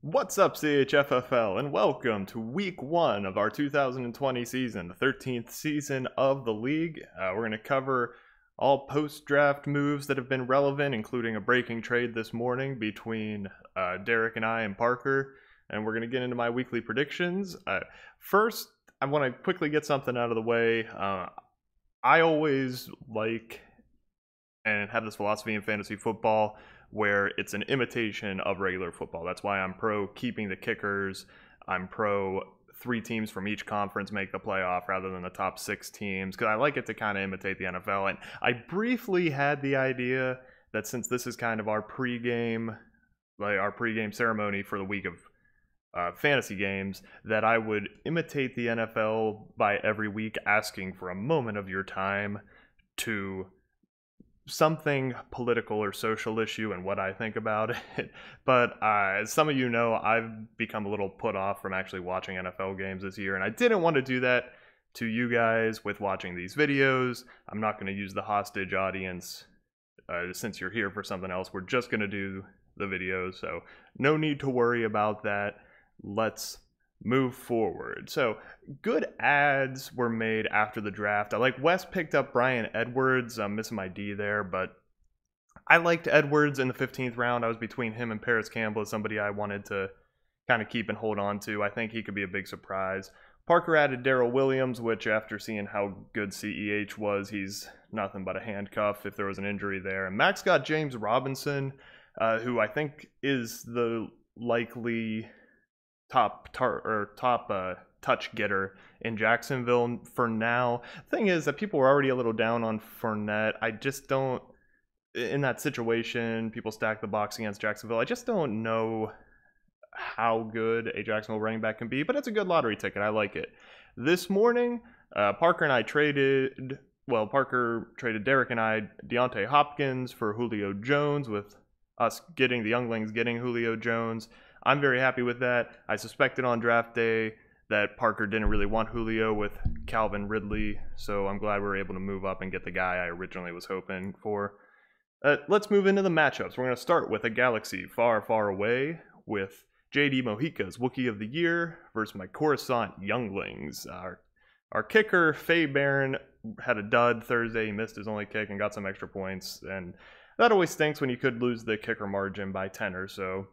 What's up, CHFFL, and welcome to week one of our 2020 season, the 13th season of the league. We're going to cover all post-draft moves that have been relevant, including a breaking trade this morning between Derek and I and Parker, and we're going to get into my weekly predictions. First, I want to quickly get something out of the way. I always like and have this philosophy in fantasy football where it's an imitation of regular football. That's why I'm pro keeping the kickers. I'm pro 3 teams from each conference make the playoff rather than the top 6 teams, because I like it to kind of imitate the NFL. And I briefly had the idea that since this is kind of our pregame ceremony for the week of fantasy games, that I would imitate the NFL by every week asking for a moment of your time to something political or social issue and what I think about it. But as some of you know, I've become a little put off from actually watching NFL games this year, and I didn't want to do that to you guys with watching these videos. I'm not going to use the hostage audience since you're here for something else. We're just going to do the videos, so no need to worry about that. Let's move forward. So good ads were made after the draft. I like Wes picked up Bryan Edwards. I'm missing my D there, but I liked Edwards in the 15th round. I was between him and Paris Campbell as somebody I wanted to kind of keep and hold on to. I think he could be a big surprise. Parker added Darrell Williams, which after seeing how good CEH was, he's nothing but a handcuff if there was an injury there. And Max got James Robinson, who I think is the likely top touch getter in Jacksonville for now. The thing is that people were already a little down on Fournette. I just don't, in that situation, people stack the box against Jacksonville. I just don't know how good a Jacksonville running back can be, but it's a good lottery ticket. I like it. This morning, Parker traded Derek and I Deontay Hopkins for Julio Jones, with us getting the younglings getting Julio Jones. I'm very happy with that. I suspected on draft day that Parker didn't really want Julio with Calvin Ridley, so I'm glad we were able to move up and get the guy I originally was hoping for. Let's move into the matchups. We're going to start with a galaxy far, far away with JD Mojica's Wookiee of the Year versus my Coruscant younglings. Our kicker, Faye Barron, had a dud Thursday. He missed his only kick and got some extra points, and that always stinks when you could lose the kicker margin by 10 or so.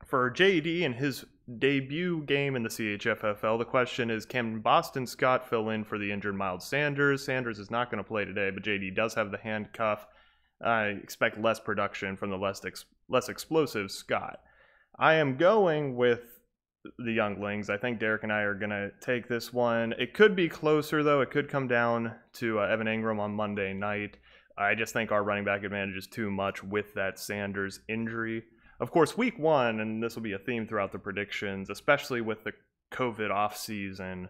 For JD in his debut game in the CHFFL, the question is, can Boston Scott fill in for the injured Miles Sanders? Sanders is not going to play today, but JD does have the handcuff. I expect less production from the less explosive Scott. I am going with the younglings. I think Derek and I are going to take this one. It could be closer, though. It could come down to Evan Ingram on Monday night. I just think our running back advantage is too much with that Sanders injury. Of course, week one, and this will be a theme throughout the predictions, especially with the COVID offseason,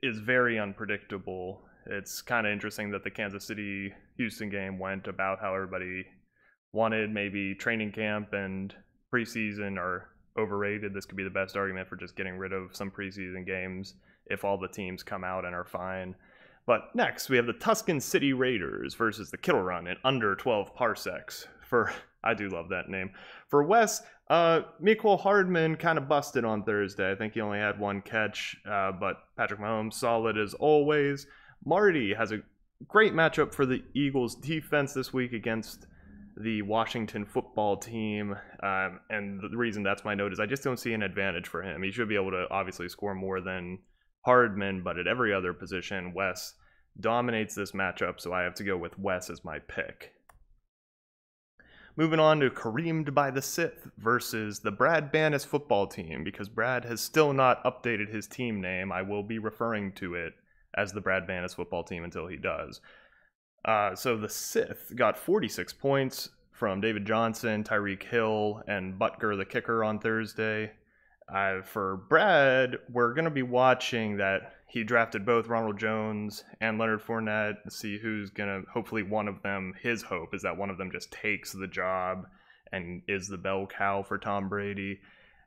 is very unpredictable. It's kind of interesting that the Kansas City-Houston game went about how everybody wanted. Maybe training camp and preseason are overrated. This could be the best argument for just getting rid of some preseason games if all the teams come out and are fine. But next, we have the Tuscan City Raiders versus the Kittle Run in under 12 parsecs. I do love that name. For Wes, Mecole Hardman kind of busted on Thursday. I think he only had 1 catch, but Patrick Mahomes solid as always. Marty has a great matchup for the Eagles defense this week against the Washington football team, and the reason that's my note is I just don't see an advantage for him. He should be able to obviously score more than Hardman, but at every other position, Wes dominates this matchup, so I have to go with Wes as my pick. Moving on to Kareemed by the Sith versus the Brad Bannis football team. Because Brad has still not updated his team name, I will be referring to it as the Brad Bannis football team until he does. So the Sith got 46 points from David Johnson, Tyreek Hill, and Butker the kicker on Thursday. For Brad, we're going to be watching that he drafted both Ronald Jones and Leonard Fournette to see who's going to, hopefully one of them, his hope is that one of them just takes the job and is the bell cow for Tom Brady.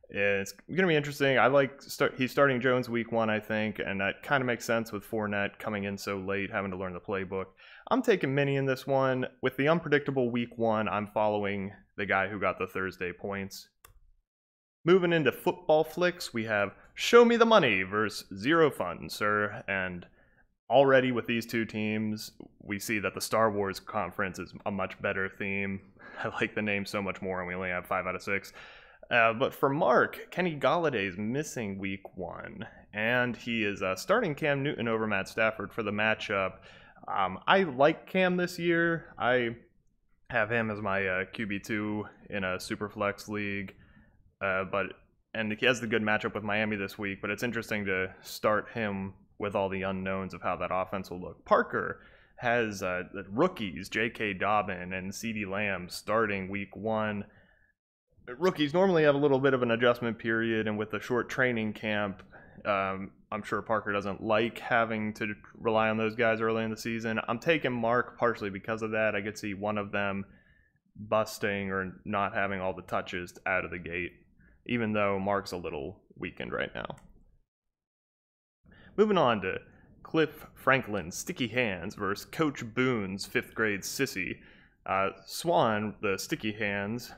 It's going to be interesting. He's starting Jones week 1, I think, and that kind of makes sense with Fournette coming in so late, having to learn the playbook. I'm taking Minnie in this one. With the unpredictable week 1, I'm following the guy who got the Thursday points. Moving into football flicks, we have Show Me the Money versus Zero Fun, sir. And already with these two teams, we see that the Star Wars conference is a much better theme. I like the name so much more, and we only have 5 out of 6. But for Mark, Kenny Galladay is missing week 1, and he is starting Cam Newton over Matt Stafford for the matchup. I like Cam this year. I have him as my QB2 in a Superflex league, and he has the good matchup with Miami this week, but it's interesting to start him with all the unknowns of how that offense will look. Parker has the rookies, J.K. Dobbin and CeeDee Lamb, starting week 1. Rookies normally have a little bit of an adjustment period, and with the short training camp, I'm sure Parker doesn't like having to rely on those guys early in the season. I'm taking Mark partially because of that. I could see one of them busting or not having all the touches out of the gate, even though Mark's a little weakened right now. Moving on to Cliff Franklin's Sticky Hands versus Coach Boone's 5th grade sissy. Swan, the Sticky Hands,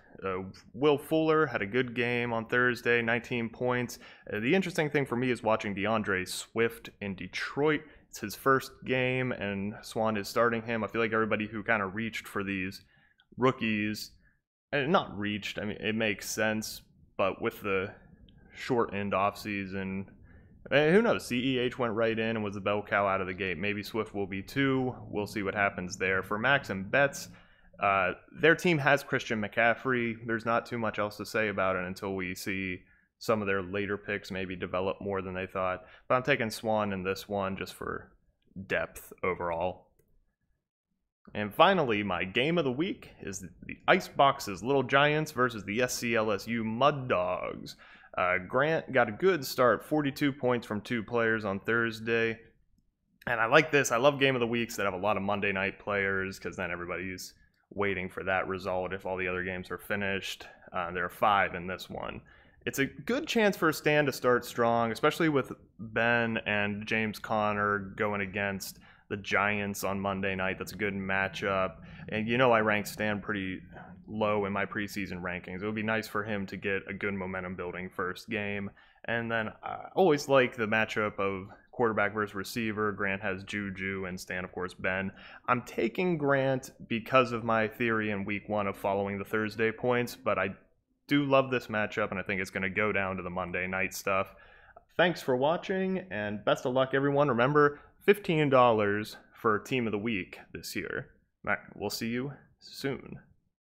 Will Fuller had a good game on Thursday, 19 points. The interesting thing for me is watching DeAndre Swift in Detroit. It's his first game, and Swan is starting him. I feel like everybody who kind of reached for these rookies, and not reached, I mean, it makes sense, but with the short end offseason, who knows? CEH went right in and was the bell cow out of the gate. Maybe Swift will be too. We'll see what happens there. For Max and Betts, their team has Christian McCaffrey. There's not too much else to say about it until we see some of their later picks maybe develop more than they thought. But I'm taking Swan in this one just for depth overall. And finally, my game of the week is the Icebox's Little Giants versus the SCLSU Mud Dogs. Grant got a good start, 42 points from 2 players on Thursday. And I like this. I love game of the weeks that have a lot of Monday night players, because then everybody's waiting for that result if all the other games are finished. There are 5 in this one. It's a good chance for Stan to start strong, especially with Ben and James Conner going against the Giants on Monday night. That's a good matchup. And you know I rank Stan pretty low in my preseason rankings. It would be nice for him to get a good momentum building first game. And then I always like the matchup of quarterback versus receiver. Grant has Juju and Stan, of course, Ben. I'm taking Grant because of my theory in week 1 of following the Thursday points, but I do love this matchup, and I think it's going to go down to the Monday night stuff. Thanks for watching, and best of luck, everyone. Remember, $15 for Team of the Week this year. We'll see you soon.